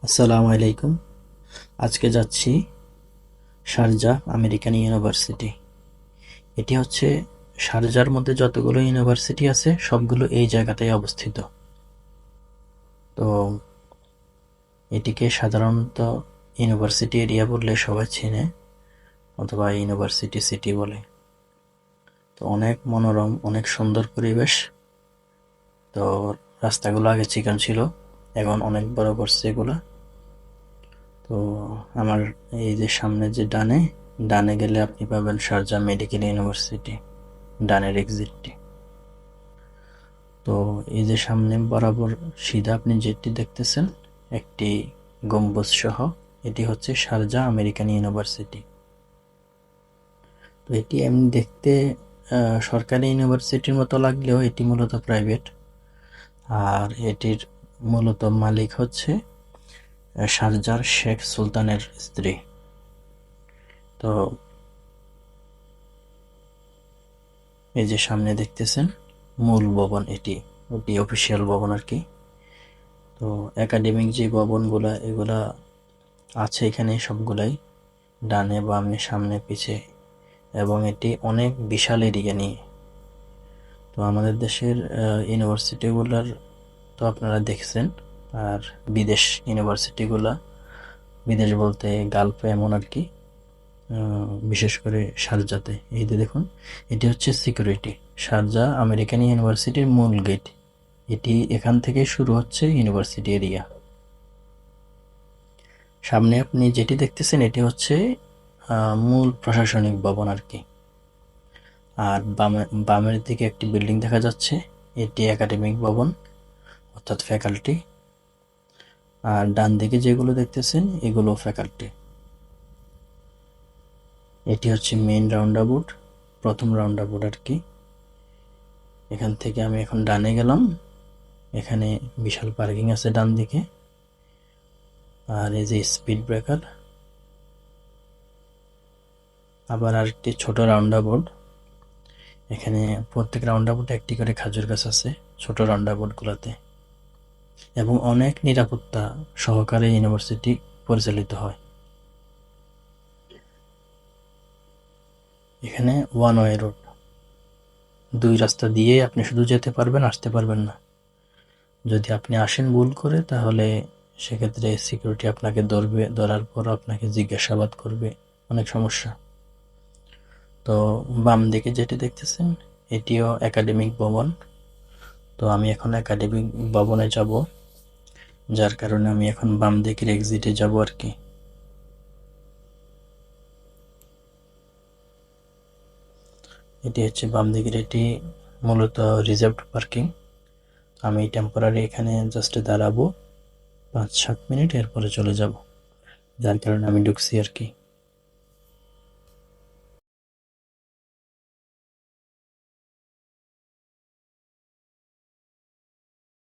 আসসালামু আলাইকুম। আজকে যাচ্ছি শারজাহ আমেরিকান ইউনিভার্সিটি। এটি হচ্ছে শারজার মধ্যে যতগুলো ইউনিভার্সিটি আছে সবগুলো এই জায়গাটায় অবস্থিত। তো এটিকে সাধারণত ইউনিভার্সিটি এরিয়া বললে সবাই চেনে, অথবা ইউনিভার্সিটি সিটি বলে। তো অনেক মনোরম, অনেক সুন্দর পরিবেশ। তো রাস্তাগুলো আগে চিকন ছিল, এখন অনেক বড় করছে এগুলা। তো আমার এই যে সামনে যে ডানে গেলে আপনি পাবেন শারজাহ মেডিকেল ইউনিভার্সিটি, ডানের এক্সিটটি। তো এই যে সামনে বরাবর সিধা আপনি যেটি দেখতেছেন, একটি গম্বুজ সহ, এটি হচ্ছে শারজাহ আমেরিকান ইউনিভার্সিটি। তো এটি এমনি দেখতে সরকারি ইউনিভার্সিটির মতো লাগলেও এটি মূলত প্রাইভেট। আর এটির মূলত মালিক হচ্ছে শারজাহর শেখ সুলতানের স্ত্রী। তো এই যে সামনে দেখতেছেন মূল ভবন, এটি অফিসিয়াল ভবন আর কি। তো একাডেমিক যে ভবনগুলা এগুলা আছে এখানে সবগুলাই, ডানে বামে সামনে পিছে, এবং এটি অনেক বিশাল এরিয়া নিয়ে। তো আমাদের দেশের ইউনিভার্সিটিগুলার তো আপনারা দেখছেন, আর বিদেশ ইউনিভার্সিটিগুলা, বিদেশ বলতে গালফে এমন আর কি, বিশেষ করে শারজাতে। এই যে দেখুন, এটি হচ্ছে সিকিউরিটি, শারজাহ আমেরিকান ইউনিভার্সিটির মূল গেট। এটি এখান থেকে শুরু হচ্ছে ইউনিভার্সিটি এরিয়া। সামনে আপনি যেটি দেখতেছেন এটি হচ্ছে মূল প্রশাসনিক ভবন আর কি। আর বামের দিকে একটি বিল্ডিং দেখা যাচ্ছে, এটি একাডেমিক ভবন অর্থাৎ ফ্যাকাল্টি। আর ডান দিকে যেগুলো দেখতেছেন এগুলো ফ্যাকাল্টি। এটি হচ্ছে মেইন রাউন্ডাবোut, প্রথম রাউন্ডাবোut আর কি। এখান থেকে আমি এখন ডানে গেলাম, এখানে বিশাল পার্কিং আছে ডান দিকে। আর এই যে স্পিড ব্রেকার, আবার আরেকটি ছোট রাউন্ডাবোut। এখানে প্রত্যেক রাউন্ডাবোটে একটি করে খাজুর গাছ আছে ছোট রাউন্ডাবোটগুলোতে, এবং অনেক নিরাপত্তা সহকারে ইউনিভার্সিটি পরিচালিত হয়। এখানে ওয়ান ওয়ে রোড, দুই রাস্তা দিয়ে আপনি শুধু যেতে পারবেন, আসতে পারবেন না। যদি আপনি আসেন ভুল করে, তাহলে সেক্ষেত্রে সিকিউরিটি আপনাকে ধরবে, ধরার পর আপনাকে জিজ্ঞাসাবাদ করবে, অনেক সমস্যা। তো বাম দিকে যেটি দেখতেছেন এটিও একাডেমিক ভবন। তো আমি এখন একাডেমিক ভবনে যাব, যার কারণে আমি এখন বাম দিকের এক্সিটে যাব আর কি। এটি হচ্ছে বাম দিকের, এটি মূলত রিজার্ভড পার্কিং। আমি টেম্পোরারি এখানে জাস্ট দাঁড়াবো 5-7 মিনিট, এরপরে চলে যাব, যার কারণে আমি ঢুকছি আর কি।